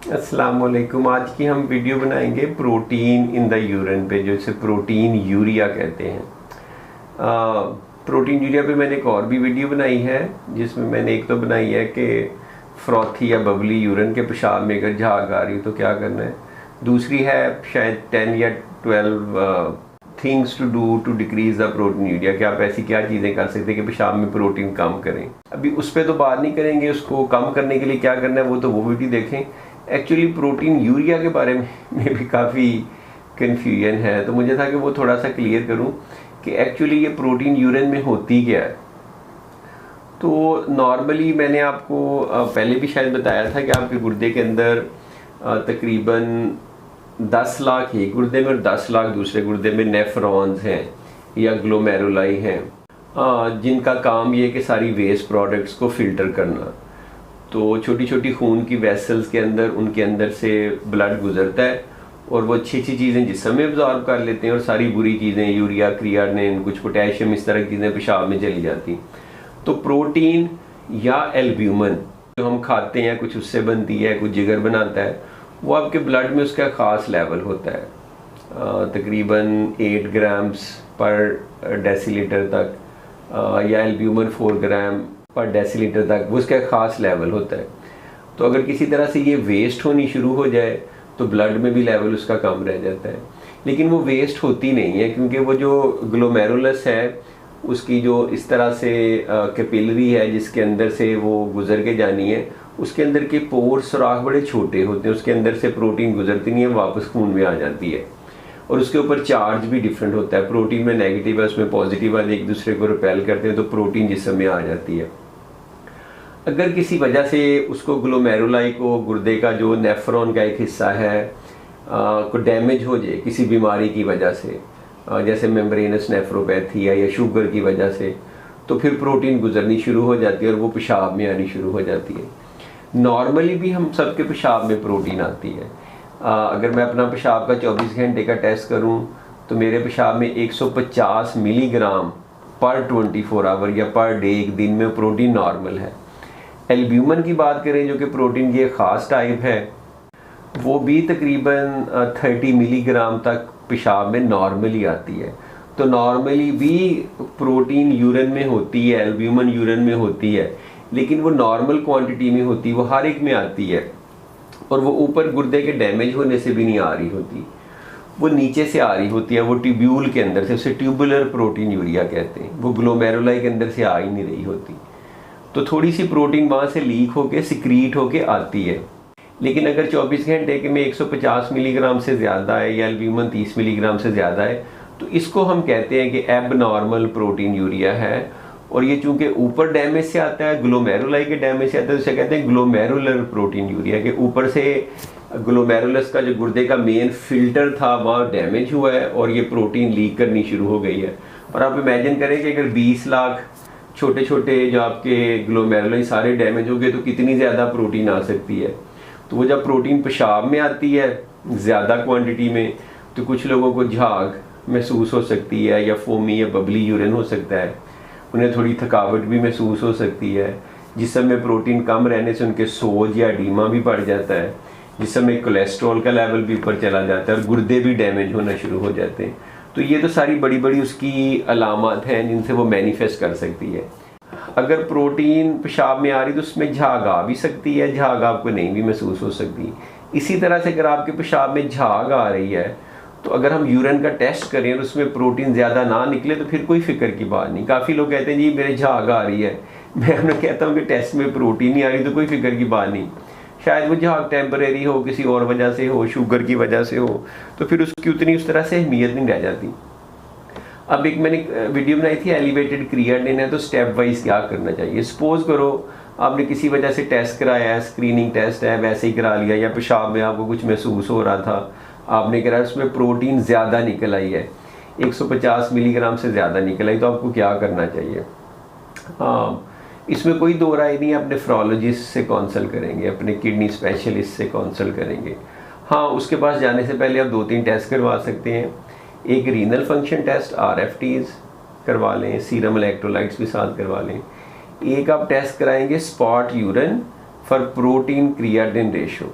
अस्सलाम वालेकुम। आज की हम वीडियो बनाएंगे प्रोटीन इन द यूरिन पे, जो इसे प्रोटीन यूरिया कहते हैं। प्रोटीन यूरिया पे मैंने एक और भी वीडियो बनाई है, जिसमें मैंने एक तो बनाई है कि फ्रॉथी या बबली यूरिन के पेशाब में अगर झाग आ रही हो तो क्या करना है। दूसरी है शायद 10 या 12 things to do to decrease the protein urea, कि आप ऐसी क्या चीज़ें कर सकते हैं कि पेशाब में प्रोटीन कम करें। अभी उस पर तो बात नहीं करेंगे, उसको कम करने के लिए क्या करना है वो तो वो वीडियो देखें। एक्चुअली प्रोटीन यूरिया के बारे में भी काफ़ी कन्फ्यूजन है, तो मुझे था कि वो थोड़ा सा क्लियर करूं कि एक्चुअली ये प्रोटीन यूरिन में होती क्या है। तो नॉर्मली मैंने आपको पहले भी शायद बताया था कि आपके गुर्दे के अंदर तकरीबन 10 लाख एक गुर्दे में और 10 लाख दूसरे गुर्दे में नेफ्रॉन्स हैं या ग्लोमेरुलाई हैं, जिनका काम ये है कि सारी वेस्ट प्रोडक्ट्स को फिल्टर करना। तो छोटी छोटी खून की वेसल्स के अंदर, उनके अंदर से ब्लड गुजरता है और वो अच्छी अच्छी चीज़ें जिस्म में एब्जॉर्ब कर लेते हैं और सारी बुरी चीज़ें, यूरिया, क्रियाटिनिन, कुछ पोटेशियम, इस तरह की चीज़ें पेशाब में चली जाती। तो प्रोटीन या एल्ब्यूमिन जो हम खाते हैं, कुछ उससे बनती है, कुछ जिगर बनाता है, वो आपके ब्लड में उसका ख़ास लेवल होता है, तकरीबन 8 ग्राम्स पर डेसीलीटर तक, या एल्ब्यूमिन 4 ग्राम पर डेसीलीटर तक, वो उसका ख़ास लेवल होता है। तो अगर किसी तरह से ये वेस्ट होनी शुरू हो जाए तो ब्लड में भी लेवल उसका कम रह जाता है। लेकिन वो वेस्ट होती नहीं है, क्योंकि वो जो ग्लोमेरुलस है उसकी जो इस तरह से कैपिलरी है जिसके अंदर से वो गुजर के जानी है, उसके अंदर के पोर सुराख बड़े छोटे होते हैं, उसके अंदर से प्रोटीन गुजरती नहीं है, वापस खून में आ जाती है। और उसके ऊपर चार्ज भी डिफरेंट होता है, प्रोटीन में नेगेटिव है, उसमें पॉजिटिव वाले एक दूसरे को रिपेल करते हैं, तो प्रोटीन जिस्म में आ जाती है। अगर किसी वजह से उसको ग्लोमेरुलाई को, गुर्दे का जो नेफ्रॉन का एक हिस्सा है, को डैमेज हो जाए किसी बीमारी की वजह से, जैसे मेम्ब्रेनस नेफ्रोपैथी या शुगर की वजह से, तो फिर प्रोटीन गुजरनी शुरू हो जाती है और वो पेशाब में आनी शुरू हो जाती है। नॉर्मली भी हम सबके पेशाब में प्रोटीन आती है। अगर मैं अपना पेशाब का 24 घंटे का टेस्ट करूं तो मेरे पेशाब में 150 मिलीग्राम पर 24 आवर या पर डे, एक दिन में प्रोटीन नॉर्मल है। एल्ब्यूमिन की बात करें, जो कि प्रोटीन की एक ख़ास टाइप है, वो भी तकरीबन 30 मिलीग्राम तक पेशाब में नॉर्मली आती है। तो नॉर्मली भी प्रोटीन यूरिन में होती है, एल्ब्यूमिन यूरिन में होती है, लेकिन वो नॉर्मल क्वांटिटी में होती है, वो हर एक में आती है। और वो ऊपर गुर्दे के डैमेज होने से भी नहीं आ रही होती, वो नीचे से आ रही होती है, वो ट्यूब्यूल के अंदर से, उसे ट्यूबुलर प्रोटीन यूरिया कहते हैं। वो ग्लोमेरुलाई के अंदर से आ ही नहीं रही होती। तो थोड़ी सी प्रोटीन वहाँ से लीक होके सिक्रीट होके आती है। लेकिन अगर 24 घंटे के में 150 मिलीग्राम से ज़्यादा है या एल्ब्यूमिन 30 मिलीग्राम से ज़्यादा है, तो इसको हम कहते हैं कि एबनॉर्मल प्रोटीन यूरिया है। और ये चूंकि ऊपर डैमेज से आता है, ग्लोमेरुलाई के डैमेज से आता है, तो इसे कहते हैं ग्लोमेरुलर प्रोटीन यूरिया, के ऊपर से ग्लोमेरुलस का जो गुर्दे का मेन फिल्टर था वहाँ डैमेज हुआ है और ये प्रोटीन लीक करनी शुरू हो गई है। और आप इमेजिन करें कि अगर 20 लाख छोटे छोटे जो आपके ग्लोमेरुलाई सारे डैमेज हो गए तो कितनी ज़्यादा प्रोटीन आ सकती है। तो वो जब प्रोटीन पेशाब में आती है ज़्यादा क्वांटिटी में, तो कुछ लोगों को झाग महसूस हो सकती है या फोमी या बबली यूरिन हो सकता है, उन्हें थोड़ी थकावट भी महसूस हो सकती है। जिस्म में प्रोटीन कम रहने से उनके सोज या एडीमा भी बढ़ जाता है, जिस्म में कोलेस्ट्रॉल का लेवल भी ऊपर चला जाता है और गुर्दे भी डैमेज होना शुरू हो जाते हैं। तो ये तो सारी बड़ी बड़ी उसकी अलामत हैं जिनसे वो मैनिफेस्ट कर सकती है। अगर प्रोटीन पेशाब में आ रही तो उसमें झाग आ भी सकती है, झाग आपको नहीं भी महसूस हो सकती। इसी तरह से अगर आपके पेशाब में झाग आ रही है तो अगर हम यूरिन का टेस्ट करें और उसमें प्रोटीन ज़्यादा ना निकले तो फिर कोई फिक्र की बात नहीं। काफ़ी लोग कहते हैं जी मेरे झाग आ रही है, मैं उन्हें कहता हूँ कि टेस्ट में प्रोटीन नहीं आ रही तो कोई फिक्र की बात नहीं। शायद वो झाग टेम्परेरी हो, किसी और वजह से हो, शुगर की वजह से हो, तो फिर उसकी उतनी उस तरह से अहमियत नहीं रह जाती। अब एक मैंने वीडियो बनाई थी एलिवेटेड क्रिएटिनिन है, तो स्टेप वाइज क्या करना चाहिए। सपोज करो आपने किसी वजह से टेस्ट कराया है, स्क्रीनिंग टेस्ट है, वैसे ही करा लिया, या पेशाब में आपको कुछ महसूस हो रहा था, आपने कराया, उसमें प्रोटीन ज़्यादा निकल आई है, 150 मिलीग्राम से ज़्यादा निकल आई, तो आपको क्या करना चाहिए। हाँ, इसमें कोई दो राय नहीं है, अपने नेफ्रोलॉजिस्ट से काउंसल करेंगे, अपने किडनी स्पेशलिस्ट से काउंसल करेंगे। हाँ, उसके पास जाने से पहले आप 2-3 टेस्ट करवा सकते हैं। एक रीनल फंक्शन टेस्ट RFTs करवा लें, सीरम इलेक्ट्रोलाइट्स भी साथ करवा लें। एक आप टेस्ट कराएंगे spot urine for protein creatinine ratio,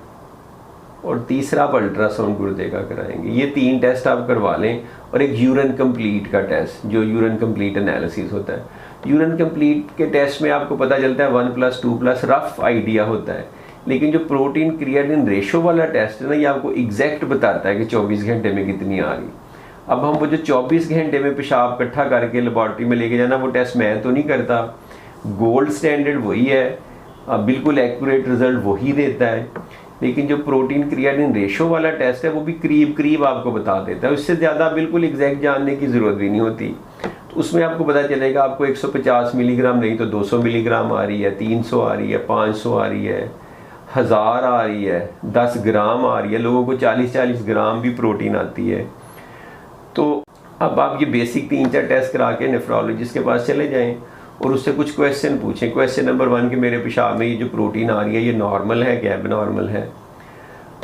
और तीसरा आप अल्ट्रासाउंड गुर्दे का कराएंगे। ये 3 टेस्ट आप करवा लें और एक यूरिन कंप्लीट का टेस्ट, जो यूरिन कंप्लीट एनालिसिस होता है। यूरिन कंप्लीट के टेस्ट में आपको पता चलता है 1+2+ रफ आइडिया होता है, लेकिन जो प्रोटीन क्रिएटिनिन रेशो वाला टेस्ट है ना, ये आपको एग्जैक्ट बताता है कि 24 घंटे में कितनी आ रही। अब हम वो जो 24 घंटे में पेशाब इकट्ठा करके लेबॉर्ट्री में लेके जाना, वो टेस्ट मैं तो नहीं करता, गोल्ड स्टैंडर्ड वही है, बिल्कुल एक्यूरेट रिजल्ट वही देता है। लेकिन जो प्रोटीन क्रिएटिनिन रेशो वाला टेस्ट है वो भी करीब करीब आपको बता देता है, उससे ज़्यादा बिल्कुल एग्जैक्ट जानने की ज़रूरत भी नहीं होती। तो उसमें आपको पता चलेगा आपको 150 मिलीग्राम नहीं तो 200 मिलीग्राम आ रही है, 300 आ रही है, 500 आ रही है, 1000 आ रही है, 10 ग्राम आ रही है, लोगों को 40-40 ग्राम भी प्रोटीन आती है। तो अब आप ये बेसिक 3-4 टेस्ट करा के नेफ्रोलॉजिस्ट के पास चले जाएं और उससे कुछ क्वेश्चन पूछें। क्वेश्चन नंबर 1 कि मेरे पेशाब में ये जो प्रोटीन आ रही है ये नॉर्मल है क्या, एबनॉर्मल है।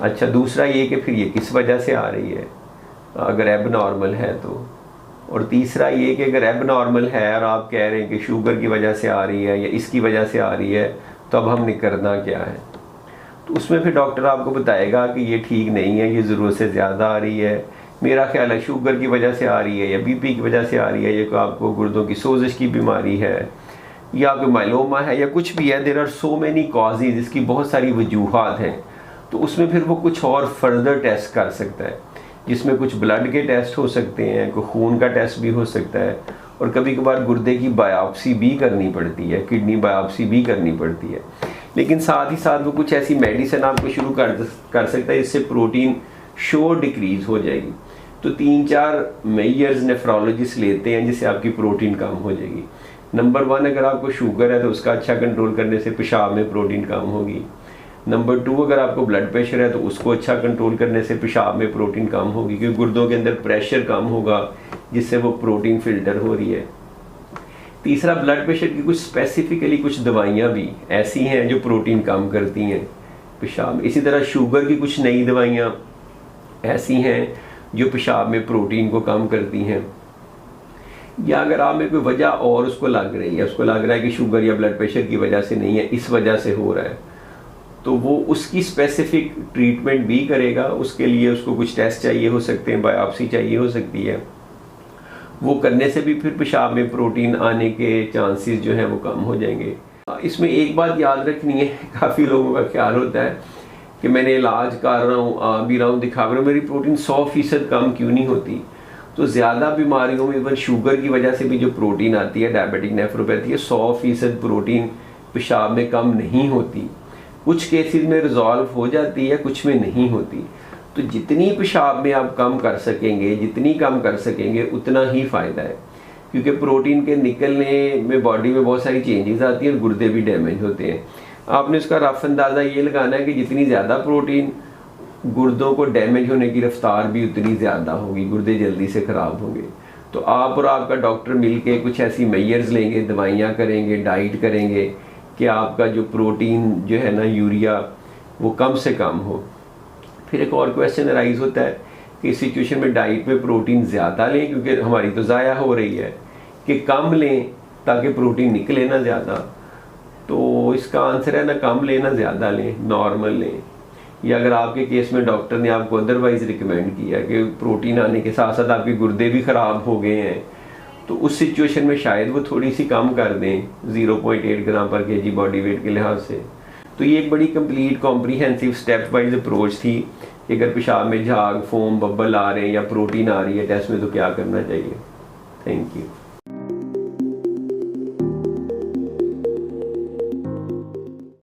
अच्छा, दूसरा ये कि फिर ये किस वजह से आ रही है अगर एबनॉर्मल है तो। और तीसरा ये कि अगर एबनॉर्मल है और आप कह रहे हैं कि शुगर की वजह से आ रही है या इसकी वजह से आ रही है, तो अब हमने करना क्या है। तो उसमें फिर डॉक्टर आपको बताएगा कि ये ठीक नहीं है, ये ज़रूरत से ज़्यादा आ रही है, मेरा ख्याल है शुगर की वजह से आ रही है या बीपी की वजह से आ रही है, या आपको गुर्दों की सोजिश की बीमारी है या आपको माइलोमा है या कुछ भी है। There are so many causes, इसकी बहुत सारी वजूहात हैं। तो उसमें फिर वो कुछ और फर्दर टेस्ट कर सकता है, जिसमें कुछ ब्लड के टेस्ट हो सकते हैं, कोई खून का टेस्ट भी हो सकता है, और कभी कभार गुर्दे की बायोप्सी भी करनी पड़ती है, किडनी बायोप्सी भी करनी पड़ती है। लेकिन साथ ही साथ वो कुछ ऐसी मेडिसिन आपको शुरू कर सकता है जिससे प्रोटीन शो डिक्रीज हो जाएगी। तो 3-4 मेजर्स नेफ्रोलॉजिस्ट लेते हैं जिससे आपकी प्रोटीन कम हो जाएगी। नंबर 1, अगर आपको शुगर है तो उसका अच्छा कंट्रोल करने से पेशाब में प्रोटीन कम होगी। नंबर 2, अगर आपको ब्लड प्रेशर है तो उसको अच्छा कंट्रोल करने से पेशाब में प्रोटीन कम होगी, क्योंकि गुर्दों के अंदर प्रेशर कम होगा जिससे वो प्रोटीन फिल्टर हो रही है। तीसरा, ब्लड प्रेशर की कुछ स्पेसिफिकली कुछ दवाइयाँ भी ऐसी हैं जो प्रोटीन कम करती हैं पेशाब में। इसी तरह शुगर की कुछ नई दवाइयाँ ऐसी हैं जो पेशाब में प्रोटीन को कम करती हैं। या अगर आप में कोई वजह और उसको लग रही है, उसको लग रहा है कि शुगर या ब्लड प्रेशर की वजह से नहीं है, इस वजह से हो रहा है, तो वो उसकी स्पेसिफिक ट्रीटमेंट भी करेगा। उसके लिए उसको कुछ टेस्ट चाहिए हो सकते हैं, बायोप्सी चाहिए हो सकती है, वो करने से भी फिर पेशाब में प्रोटीन आने के चांसेस जो हैं वो कम हो जाएंगे। इसमें एक बात याद रखनी है, काफ़ी लोगों का ख्याल होता है कि मैंने इलाज कर रहा हूँ, आ भी रहा हूँ, दिखा भी रहा हूँ, मेरी प्रोटीन 100% कम क्यों नहीं होती। तो ज़्यादा बीमारियों में इवन शुगर की वजह से भी जो प्रोटीन आती है, डायबिटिक नेफ्रोपैथी है, 100% प्रोटीन पेशाब में कम नहीं होती। कुछ केसेस में रिजॉल्व हो जाती है, कुछ में नहीं होती। तो जितनी पेशाब में आप कम कर सकेंगे, जितनी कम कर सकेंगे उतना ही फ़ायदा है, क्योंकि प्रोटीन के निकलने में बॉडी में बहुत सारी चेंजेस आती हैं और गुर्दे भी डैमेज होते हैं। आपने उसका रफ अंदाज़ा ये लगाना है कि जितनी ज़्यादा प्रोटीन, गुर्दों को डैमेज होने की रफ्तार भी उतनी ज़्यादा होगी, गुर्दे जल्दी से ख़राब होंगे। तो आप और आपका डॉक्टर मिलके कुछ ऐसी मेजर्स लेंगे, दवाइयाँ करेंगे, डाइट करेंगे कि आपका जो प्रोटीन जो है ना, यूरिया, वो कम से कम हो। फिर एक और क्वेश्चन अराइज होता है कि इस सिचुएशन में डाइट में प्रोटीन ज़्यादा लें क्योंकि हमारी तो ज़ाया हो रही है, कि कम लें ताकि प्रोटीन निकले ना ज़्यादा। तो इसका आंसर है ना कम लें ना ज़्यादा लें, नॉर्मल लें। या अगर आपके केस में डॉक्टर ने आपको अदरवाइज़ रिकमेंड किया कि प्रोटीन आने के साथ साथ आपके गुर्दे भी ख़राब हो गए हैं, तो उस सिचुएशन में शायद वो थोड़ी सी कम कर दें 0.8 ग्राम पर केजी बॉडी वेट के लिहाज से। तो ये एक बड़ी complete comprehensive step wise approach थी कि अगर पेशाब में झाग, फोम, बब्बल आ रहे हैं या प्रोटीन आ रही है टेस्ट में तो क्या करना चाहिए। Thank you.